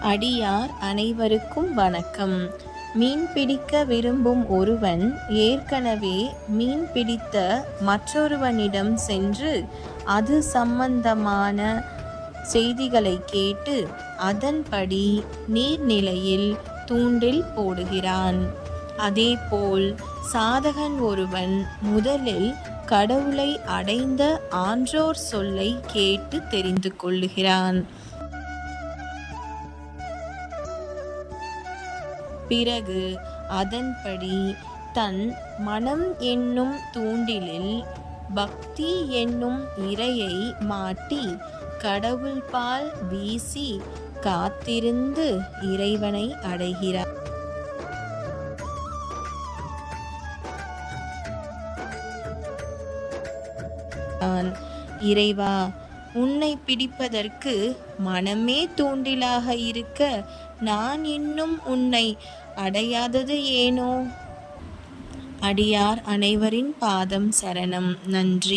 அடியார் அனைவருக்கும் வணக்கம். மீன் பிடிக்க விரும்பும் ஒருவன் ஏற்கனவே மீன் பிடித்த மற்றொருவனிடம் சென்று அது சம்பந்தமான செய்திகளை கேட்டு அதன்படி நீர்நிலையில் தூண்டில் போடுகிறான். அதேபோல் சாதகன் ஒருவன் முதலில் கடவுளை அடைந்த ஆன்றோர் சொல்லை கேட்டு தெரிந்து கொள்ளுகிறான். பிறகு அதன்படி தன் மனம் என்னும் தூண்டிலில் பக்தி என்னும் இரையை மாட்டி கடவுள்பால் வீசி காத்திருந்து இறைவனை அடைகிறார். இறைவா, உன்னை பிடிப்பதற்கு மனமே தூண்டிலாக இருக்க நான் இன்னும் உன்னை அடையாதது ஏனோ? அடியார் அனைவரின் பாதம் சரணம். நன்றி.